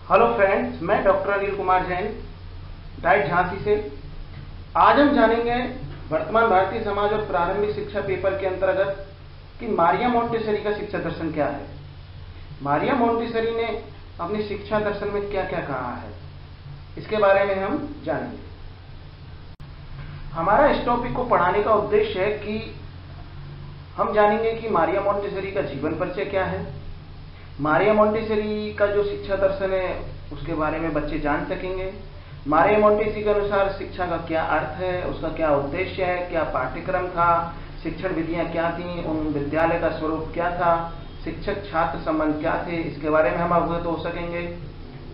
Hello friends, मैं doctor Anil Kumar Jain, diet Jhansi से। आज हम जानेंगे वर्तमान भारतीय समाज और प्रारंभिक शिक्षा पेपर के अंतर्गत कि मारिया मोंटेसरी का शिक्षा दर्शन क्या है। मारिया मोंटेसरी ने अपनी शिक्षा दर्शन में क्या क्या कहा है, इसके बारे में हम जानेंगे। हमारा इस टॉपिक को पढ़ाने का उद्देश्य है कि हम जानेंगे कि मारिया मोंटेसरी का जीवन परिचय क्या है, मारिया मोंटेसरी का जो शिक्षा दर्शन है उसके बारे में बच्चे जान सकेंगे। मारिया मोंटेसरी के अनुसार शिक्षा का क्या अर्थ है, उसका क्या उद्देश्य है, क्या पाठ्यक्रम था, शिक्षण विधियां क्या थी, उन विद्यालय का स्वरूप क्या था, शिक्षक छात्र संबंध क्या थे, इसके बारे में हम अवगत हो सकेंगे।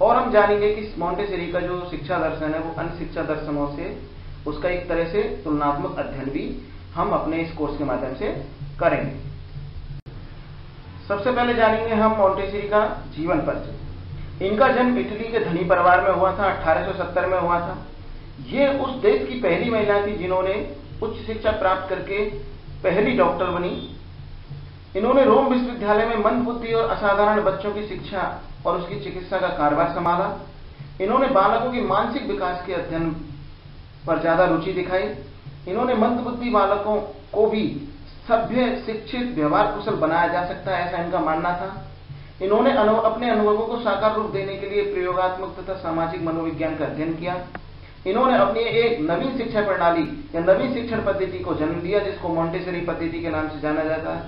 और हम जानेंगे कि मोंटेसरी का जो शिक्षा दर्शन है वो अन्य शिक्षा दर्शनों से उसका एक तरह से तुलनात्मक अध्ययन भी हम अपने इस कोर्स के माध्यम से करेंगे। सबसे पहले जानेंगे हम मोंटेसरी का जीवन परिचय। इनका जन्म इटली के धनी परिवार में हुआ था, 1870 में हुआ था। ये उस देश की पहली महिला थी जिन्होंने उच्च शिक्षा प्राप्त करके पहली डॉक्टर बनी। इन्होंने रोम विश्वविद्यालय में मंद बुद्धि और असाधारण बच्चों की शिक्षा और उसकी चिकित्सा का कार्यभार संभाला। इन्होंने बालकों के मानसिक विकास के अध्ययन पर ज्यादा रुचि दिखाई। इन्होंने मंद बुद्धि बालकों को भी सभ्य, शिक्षित, व्यवहार कुशल बनाया जा सकता है, ऐसा इनका मानना था। इन्होंने अपने अनुभवों को साकार रूप देने के लिए प्रयोगात्मक तथा सामाजिक मनोविज्ञान का अध्ययन किया। इन्होंने अपनी एक नवीन शिक्षा प्रणाली या नवीन शिक्षण पद्धति को जन्म दिया जिसको मोंटेसरी पद्धति के नाम से जाना जाता है,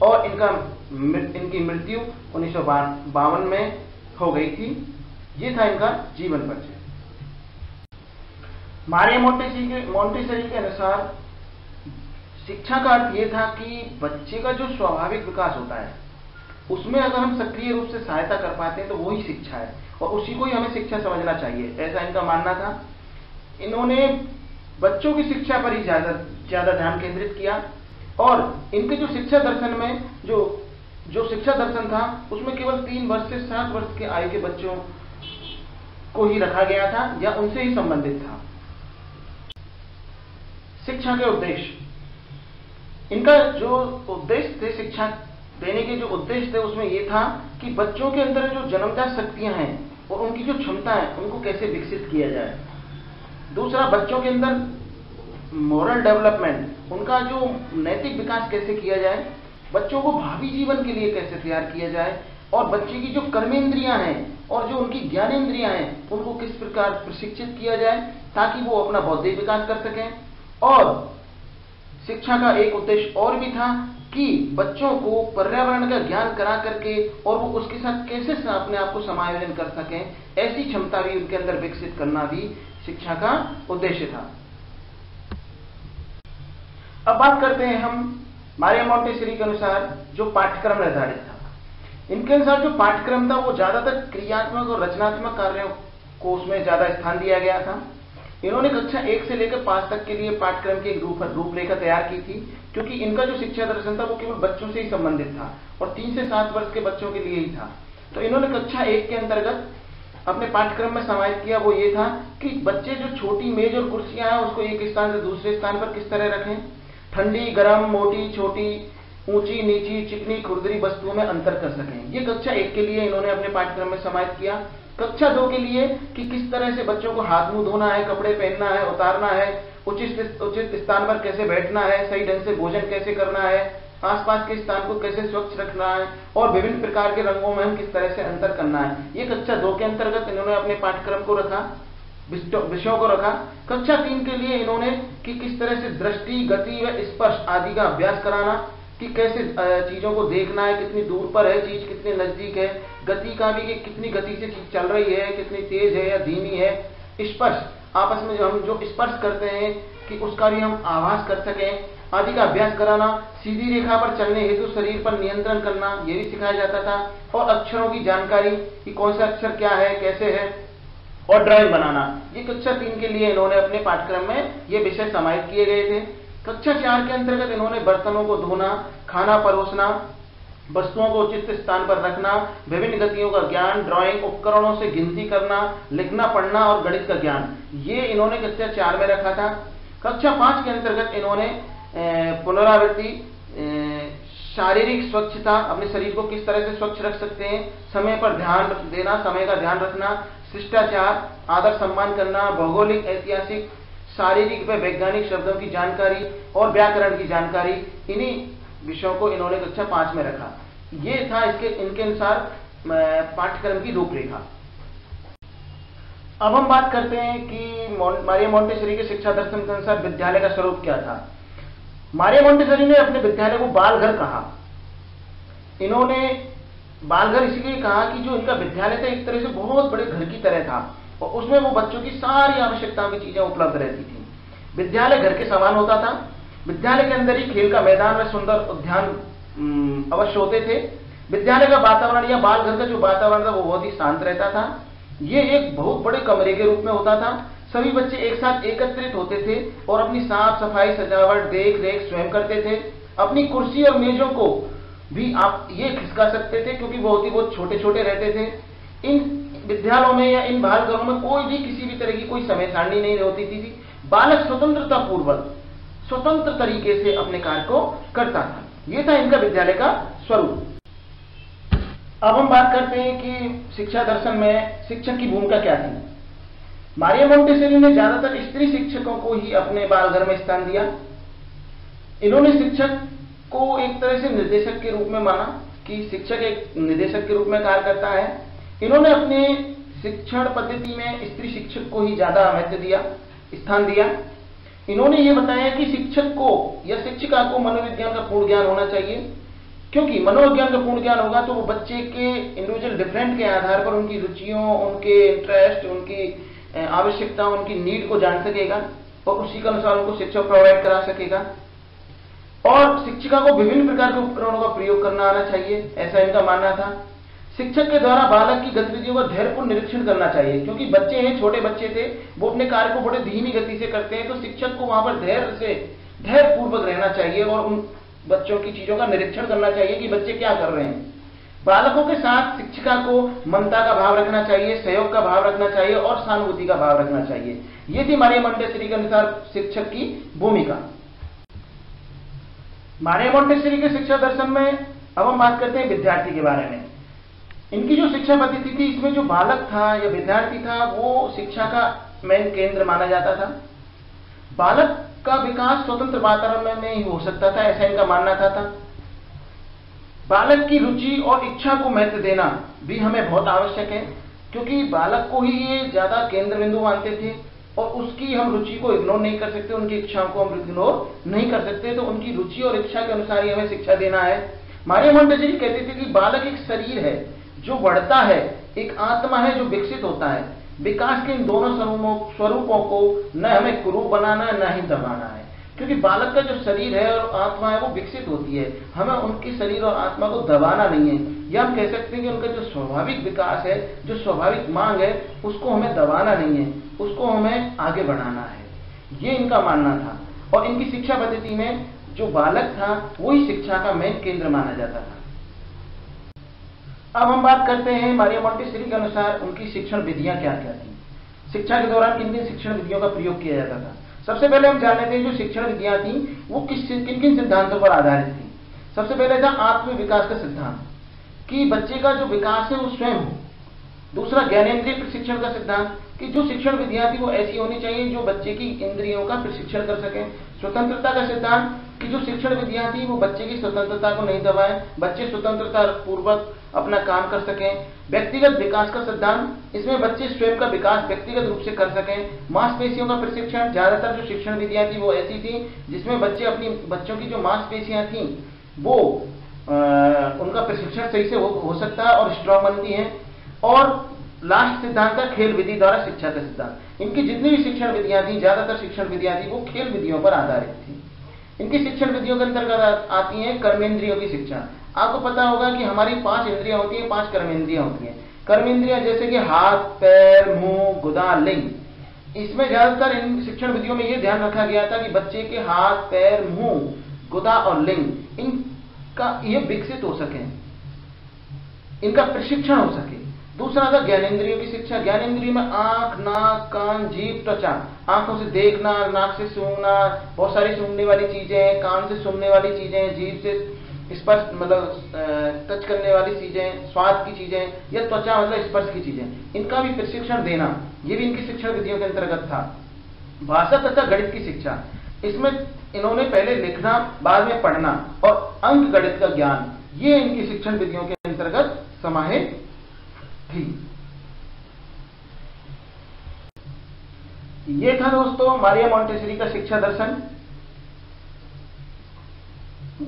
और इनकी मृत्यु 1952 में हो गई थी। ये था इनका जीवन परिचय। मारिया मोंटेसरी के अनुसार शिक्षा का अर्थ यह था कि बच्चे का जो स्वाभाविक विकास होता है उसमें अगर हम सक्रिय रूप से सहायता कर पाते हैं तो वही शिक्षा है और उसी को ही हमें शिक्षा समझना चाहिए, ऐसा इनका मानना था। इन्होंने बच्चों की शिक्षा पर ही ज्यादा ध्यान केंद्रित किया और इनके जो शिक्षा दर्शन में जो शिक्षा दर्शन था उसमें केवल 3 वर्ष से 7 वर्ष के आयु के बच्चों को ही रखा गया था या उनसे ही संबंधित था। शिक्षा के उद्देश्य, इनका जो उद्देश्य थे, शिक्षा देने के जो उद्देश्य थे उसमें यह था कि बच्चों के अंदर जो जन्मजात शक्तियां हैं और उनकी जो क्षमता है उनको कैसे विकसित किया जाए। दूसरा, बच्चों के अंदर मोरल डेवलपमेंट, उनका जो नैतिक विकास कैसे किया जाए, बच्चों को भावी जीवन के लिए कैसे तैयार किया जाए, और बच्चे की जो कर्मेंद्रियां हैं और जो उनकी ज्ञानेंद्रियां हैं उनको किस प्रकार प्रशिक्षित किया जाए ताकि वो अपना बौद्धिक विकास कर सकें। और शिक्षा का एक उद्देश्य और भी था कि बच्चों को पर्यावरण का ज्ञान करा करके और वो उसके साथ कैसे अपने आप को समायोजन कर सकें, ऐसी क्षमता भी उनके अंदर विकसित करना भी शिक्षा का उद्देश्य था। अब बात करते हैं हम मारिया मोंटेसरी के अनुसार जो पाठ्यक्रम निर्धारित था। इनके अनुसार जो पाठ्यक्रम था वो ज्यादातर क्रियात्मक और रचनात्मक कार्यों को उसमें ज्यादा स्थान दिया गया था। इन्होंने कक्षा 1 से लेकर 5 तक के लिए पाठ्यक्रम की एक रूपरेखा तैयार की थी, क्योंकि इनका जो शिक्षा दर्शन था वो केवल बच्चों से ही संबंधित था और 3 से 7 वर्ष के बच्चों के लिए ही था। तो इन्होंने कक्षा 1 के अंतर्गत अपने पाठ्यक्रम में समाहित किया वो ये था कि बच्चे जो छोटी मेज और कुर्सियां हैं उसको एक स्थान से दूसरे स्थान पर किस तरह रखें, ठंडी, गर्म, मोटी, छोटी, ऊंची, नीची, चिकनी, खुरदरी वस्तुओं में अंतर कर सकें। ये कक्षा 1 के लिए इन्होंने अपने पाठ्यक्रम में समाहित किया। कक्षा 2 के लिए कि किस तरह से बच्चों को हाथ मुंह धोना है, कपड़े पहनना है, उतारना है, उचित स्थान पर कैसे बैठना है, सही ढंग से भोजन कैसे करना है, आसपास के स्थान को कैसे स्वच्छ रखना है और विभिन्न प्रकार के रंगों में हम किस तरह से अंतर करना है। ये कक्षा 2 के अंतर्गत इन्होंने अपने पाठ्यक्रम को रखा, विषयों को रखा। कक्षा 3 के लिए इन्होंने कि किस तरह से दृष्टि, गति व स्पर्श आदि का अभ्यास कराना, कि कैसे चीजों को देखना है, कितनी दूर पर है चीज, कितने नजदीक है, गति का भी कि कितनी गति से चीज चल रही है, कितनी तेज है या धीमी है। स्पर्श, आपस में हम जो स्पर्श करते हैं कि उसका भी हम आभास कर सकें आदि का अभ्यास कराना। सीधी रेखा पर चलने हेतु शरीर पर नियंत्रण करना ये भी सिखाया जाता था, और अक्षरों की जानकारी कि कौन सा अक्षर क्या है, कैसे है, और ड्राइंग बनाना। ये कक्षा 3 के लिए इन्होंने अपने पाठ्यक्रम में ये विषय समाहित किए गए थे। कक्षा 4 के अंतर्गत इन्होंने बर्तनों को धोना, खाना परोसना, वस्तुओं को उचित स्थान पर रखना, विभिन्न गतियों का ज्ञान, ड्राइंग उपकरणों से गिनती करना, लिखना पढ़ना और गणित का ज्ञान, ये इन्होंने कक्षा 4 में रखा था। कक्षा 5 के अंतर्गत इन्होंने पुनरावृत्ति, शारीरिक स्वच्छता, अपने शरीर को किस तरह से स्वच्छ रख सकते हैं, समय पर ध्यान देना, समय का ध्यान रखना, शिष्टाचार, आदर सम्मान करना, भौगोलिक, ऐतिहासिक, शारीरिक व वैज्ञानिक शब्दों की जानकारी और व्याकरण की जानकारी, इन्हीं विषयों को इन्होंने कक्षा 5 में रखा। ये था इनके अनुसार पाठ्यक्रम की रूपरेखा। अब हम बात करते हैं कि मारिया मोंटेसरी के शिक्षा दर्शन के अनुसार विद्यालय का स्वरूप क्या था। मारिया मोंटेसरी ने अपने विद्यालय को बालघर कहा। इन्होंने बालघर इसलिए कहा कि जो इनका विद्यालय था एक तरह से बहुत बड़े घर की तरह था और उसमें वो बच्चों की सारी आवश्यकताओं की चीजें उपलब्ध रहती थी। विद्यालय घर के समान होता था। विद्यालय के अंदर ही खेल का मैदान व सुंदर उद्यान अवश्य होते थे। विद्यालय का वातावरण या बालघर का जो वातावरण था वो बहुत ही शांत रहता था। ये एक बहुत बड़े कमरे के रूप में होता था। सभी बच्चे एक साथ एकत्रित होते थे और अपनी साफ सफाई, सजावट, देख रेख स्वयं करते थे। अपनी कुर्सी और मेजों को भी आप ये खिसका सकते थे क्योंकि बहुत छोटे छोटे रहते थे। इन विद्यालयों में या इन बालघरों में कोई भी किसी भी तरह की कोई समय सारणी नहीं होती थी। बालक स्वतंत्रता पूर्वक स्वतंत्र तरीके से अपने कार्य को करता था। यह था इनका विद्यालय का स्वरूप। अब हम बात करते हैं कि शिक्षा दर्शन में शिक्षक की भूमिका क्या थी। मारिया मोंटेसरी ने ज्यादातर स्त्री शिक्षकों को ही अपने बालघर में स्थान दिया। इन्होंने शिक्षक को एक तरह से निर्देशक के रूप में माना कि शिक्षक एक निर्देशक के रूप में कार्य करता है। इन्होंने अपने शिक्षण पद्धति में स्त्री शिक्षक को ही ज्यादा महत्व दिया, स्थान दिया। इन्होंने ये बताया कि शिक्षक को या शिक्षिका को मनोविज्ञान का पूर्ण ज्ञान होना चाहिए, क्योंकि मनोविज्ञान का पूर्ण ज्ञान होगा तो वो बच्चे के इंडिविजुअल डिफरेंट के आधार पर उनकी रुचियों, उनके इंटरेस्ट, उनकी आवश्यकता, उनकी नीड को जान सकेगा और उसी के अनुसार उनको शिक्षा प्रोवाइड करा सकेगा। और शिक्षिका को विभिन्न प्रकार के उपकरणों का प्रयोग करना आना चाहिए, ऐसा इनका मानना था। शिक्षक के द्वारा बालक की गतिविधियों का धैर्यपूर्ण निरीक्षण करना चाहिए, क्योंकि बच्चे हैं, छोटे बच्चे थे, वो अपने कार्य को बड़े धीमी गति से करते हैं, तो शिक्षक को वहां पर धैर्यपूर्वक रहना चाहिए और उन बच्चों की चीजों का निरीक्षण करना चाहिए कि बच्चे क्या कर रहे हैं। बालकों के साथ शिक्षिका को ममता का भाव रखना चाहिए, सहयोग का भाव रखना चाहिए और सहानुभूति का भाव रखना चाहिए। ये थी मारिया मोंटेसरी के अनुसार शिक्षक की भूमिका। मारिया मोंटेसरी के शिक्षा दर्शन में अब हम बात करते हैं विद्यार्थी के बारे में। इनकी जो शिक्षा पद्धति थी, इसमें जो बालक था या विद्यार्थी था वो शिक्षा का मेन केंद्र माना जाता था। बालक का विकास स्वतंत्र वातावरण में ही हो सकता था, ऐसा इनका मानना था। बालक की रुचि और इच्छा को महत्व देना भी हमें बहुत आवश्यक है, क्योंकि बालक को ही ये ज्यादा केंद्र बिंदु मानते थे और उसकी हम रुचि को इग्नोर नहीं कर सकते, उनकी इच्छाओं को हम इग्नोर नहीं कर सकते, तो उनकी रुचि और इच्छा के अनुसार ही हमें शिक्षा देना है। मारिया मोंटेसरी कहते थे कि बालक एक शरीर है जो बढ़ता है, एक आत्मा है जो विकसित होता है। विकास के इन दोनों स्वरूपों को न हमें कुरूप बनाना है, न ही दबाना है, क्योंकि बालक का जो शरीर है और आत्मा है वो विकसित होती है। हमें उनके शरीर और आत्मा को दबाना नहीं है, या हम कह सकते हैं कि उनका जो स्वाभाविक विकास है, जो स्वाभाविक मांग है, उसको हमें दबाना नहीं है, उसको हमें आगे बढ़ाना है। ये इनका मानना था। और इनकी शिक्षा पद्धति में जो बालक था वही शिक्षा का मेन केंद्र माना जाता था। अब हम बात करते हैं मारिया मोंटेसरी के अनुसार उनकी शिक्षण विधियां क्या क्या थी। शिक्षा के दौरान किन किन शिक्षण विधियों का प्रयोग किया जाता था। सबसे पहले हम जान लेते हैं जो शिक्षण विधियां थी वो किन किन सिद्धांतों पर आधारित थी। सबसे पहले था आत्म विकास का सिद्धांत, कि बच्चे का जो विकास है वो स्वयं हो। दूसरा ज्ञानेंद्रिय प्रशिक्षण का सिद्धांत, कि जो शिक्षण विधियां थी वो ऐसी होनी चाहिए जो बच्चे की इंद्रियों का प्रशिक्षण कर सके। स्वतंत्रता का सिद्धांत, कि जो शिक्षण विधियां थी वो बच्चे की स्वतंत्रता को नहीं दबाएं, बच्चे स्वतंत्रता पूर्वक अपना काम कर सकें। व्यक्तिगत विकास का सिद्धांत, इसमें बच्चे स्वयं का विकास व्यक्तिगत रूप से कर सकें। मांसपेशियों का प्रशिक्षण, ज्यादातर जो शिक्षण विधियां थी वो ऐसी थी जिसमें बच्चों की जो मांसपेशियां थी वो उनका प्रशिक्षण सही से हो सकता है और स्ट्रॉन्ग बनती है। और लास्ट सिद्धांत था खेल विधि द्वारा शिक्षा का सिद्धांत। इनकी जितनी भी शिक्षण विधियां थी, ज्यादातर शिक्षण विधियां थी वो खेल विधियों पर आधारित थी। इनकी शिक्षण विधियों के अंतर्गत आती है कर्मेंद्रियों की शिक्षा। आपको पता होगा कि हमारी 5 इंद्रियां होती है, 5 कर्मेंद्रियां होती हैं। कर्मेंद्रियां जैसे कि हाथ, पैर, मुंह, गुदा, लिंग। इसमें ज्यादातर इन शिक्षण विधियों में यह ध्यान रखा गया था कि बच्चे के हाथ, पैर, मुंह, गुदा और लिंग इनका ये विकसित हो सके, इनका प्रशिक्षण हो सके। दूसरा था ज्ञानेंद्रियों की शिक्षा। ज्ञानेंद्रियों में आंख, नाक, कान, जीभ, त्वचा। आंखों से देखना, नाक से सूंघना, बहुत सारी सूंघने वाली चीजें, कान से सुनने वाली चीजें, जीभ से स्पर्श मतलब टच करने वाली चीजें, स्वाद की चीजें, या त्वचा मतलब स्पर्श की चीजें, इनका भी प्रशिक्षण देना, ये भी इनकी शिक्षण विधियों के अंतर्गत था। भाषा तथा गणित की शिक्षा, इसमें इन्होंने पहले लिखना, बाद में पढ़ना और अंक गणित का ज्ञान, ये इनकी शिक्षण विधियों के अंतर्गत समाहित थी। ये था दोस्तों मारिया मोंटेसरी का शिक्षा दर्शन।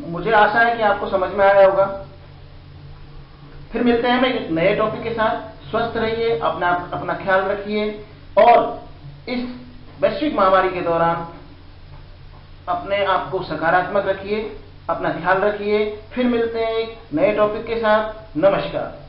मुझे आशा है कि आपको समझ में आया होगा। फिर मिलते हैं हम एक नए टॉपिक के साथ। स्वस्थ रहिए, अपना ख्याल रखिए और इस वैश्विक महामारी के दौरान अपने आप को सकारात्मक रखिए, अपना ख्याल रखिए। फिर मिलते हैं एक नए टॉपिक के साथ। नमस्कार।